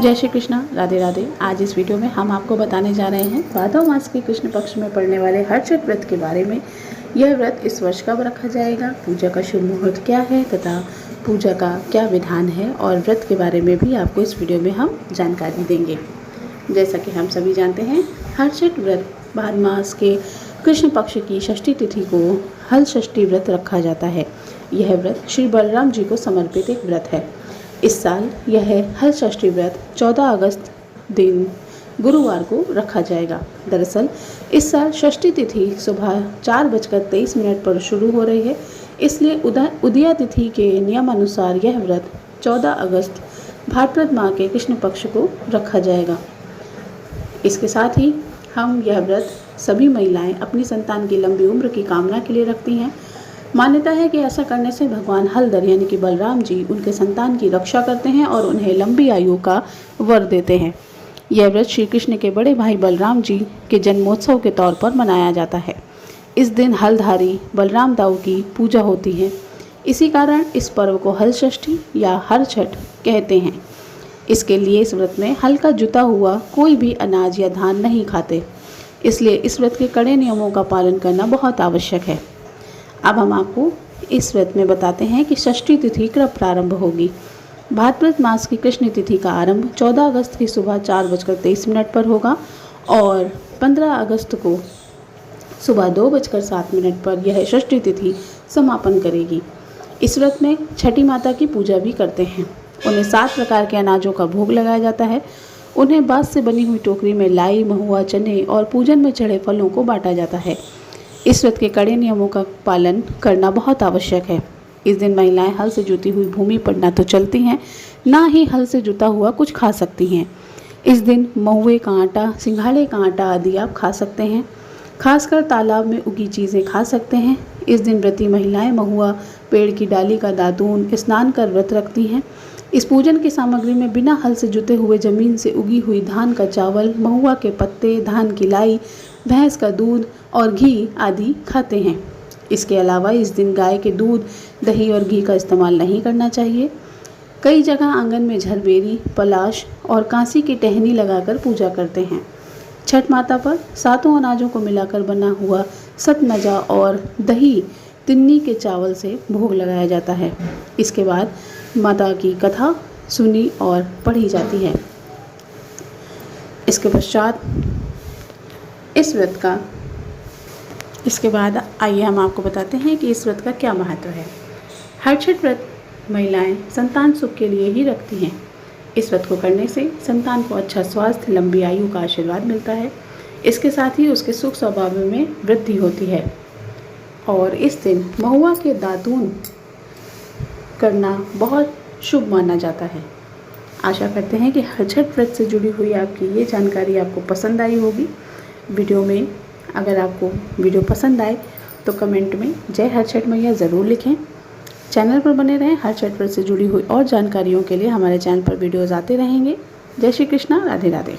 जय श्री कृष्णा, राधे राधे। आज इस वीडियो में हम आपको बताने जा रहे हैं भादव मास के कृष्ण पक्ष में पड़ने वाले हर्षठ व्रत के बारे में। यह व्रत इस वर्ष कब रखा जाएगा, पूजा का शुभ मुहूर्त क्या है तथा पूजा का क्या विधान है, और व्रत के बारे में भी आपको इस वीडियो में हम जानकारी देंगे। जैसा कि हम सभी जानते हैं, हर्षठ व्रत भाद मास के कृष्ण पक्ष की षष्ठी तिथि को हल षष्ठी व्रत रखा जाता है। यह व्रत श्री बलराम जी को समर्पित एक व्रत है। इस साल यह हल षष्ठी व्रत 14 अगस्त दिन गुरुवार को रखा जाएगा। दरअसल इस साल षष्ठी तिथि सुबह 4:23 पर शुरू हो रही है, इसलिए उदया तिथि के नियमानुसार यह व्रत 14 अगस्त भाद्रपद माह के कृष्ण पक्ष को रखा जाएगा। इसके साथ ही हम यह व्रत सभी महिलाएं अपनी संतान की लंबी उम्र की कामना के लिए रखती हैं। मान्यता है कि ऐसा करने से भगवान हलधर यानी कि बलराम जी उनके संतान की रक्षा करते हैं और उन्हें लंबी आयु का वर देते हैं। यह व्रत श्री कृष्ण के बड़े भाई बलराम जी के जन्मोत्सव के तौर पर मनाया जाता है। इस दिन हलधारी बलराम दाऊ की पूजा होती है। इसी कारण इस पर्व को हल षष्ठी या हरछठ कहते हैं। इसके लिए इस व्रत में हल का जुता हुआ कोई भी अनाज या धान नहीं खाते, इसलिए इस व्रत के कड़े नियमों का पालन करना बहुत आवश्यक है। अब हम आपको इस व्रत में बताते हैं कि षष्ठी तिथि कब प्रारंभ होगी। भाद्रपद मास की कृष्ण तिथि का आरंभ 14 अगस्त की सुबह 4:23 पर होगा और 15 अगस्त को सुबह 2:07 पर यह षष्ठी तिथि समापन करेगी। इस व्रत में छठी माता की पूजा भी करते हैं। उन्हें 7 प्रकार के अनाजों का भोग लगाया जाता है। उन्हें बांस से बनी हुई टोकरी में लाई, महुआ, चने और पूजन में चढ़े फलों को बांटा जाता है। इस व्रत के कड़े नियमों का पालन करना बहुत आवश्यक है। इस दिन महिलाएं हल से जुती हुई भूमि पर ना तो चलती हैं, ना ही हल से जुता हुआ कुछ खा सकती हैं। इस दिन महुए का आटा, सिंघाड़े का आटा आदि आप खा सकते हैं। खासकर तालाब में उगी चीज़ें खा सकते हैं। इस दिन व्रती महिलाएं महुआ, पेड़ की डाली का दातून स्नान कर व्रत रखती हैं। इस पूजन की सामग्री में बिना हल से जुते हुए जमीन से उगी हुई धान का चावल, महुआ के पत्ते, धान की लाई, भैंस का दूध और घी आदि खाते हैं। इसके अलावा इस दिन गाय के दूध, दही और घी का इस्तेमाल नहीं करना चाहिए। कई जगह आंगन में झरबेरी, पलाश और कांसी की टहनी लगाकर पूजा करते हैं। छठ माता पर 7 अनाजों को मिलाकर बना हुआ सतनजा और दही तिन्नी के चावल से भोग लगाया जाता है। इसके बाद माता की कथा सुनी और पढ़ी जाती है। इसके बाद आइए हम आपको बताते हैं कि इस व्रत का क्या महत्व है। हर्षठ व्रत महिलाएं संतान सुख के लिए ही रखती हैं। इस व्रत को करने से संतान को अच्छा स्वास्थ्य, लंबी आयु का आशीर्वाद मिलता है। इसके साथ ही उसके सुख स्वभाव में वृद्धि होती है। और इस दिन महुआ के दातून करना बहुत शुभ माना जाता है। आशा करते हैं कि हर्षठ व्रत से जुड़ी हुई आपकी ये जानकारी आपको पसंद आई होगी। वीडियो में अगर आपको वीडियो पसंद आए तो कमेंट में जय हर्षठ मैया ज़रूर लिखें। चैनल पर बने रहें। हर्षठ व्रत से जुड़ी हुई और जानकारियों के लिए हमारे चैनल पर वीडियोज़ आते रहेंगे। जय श्री कृष्णा, राधे राधे।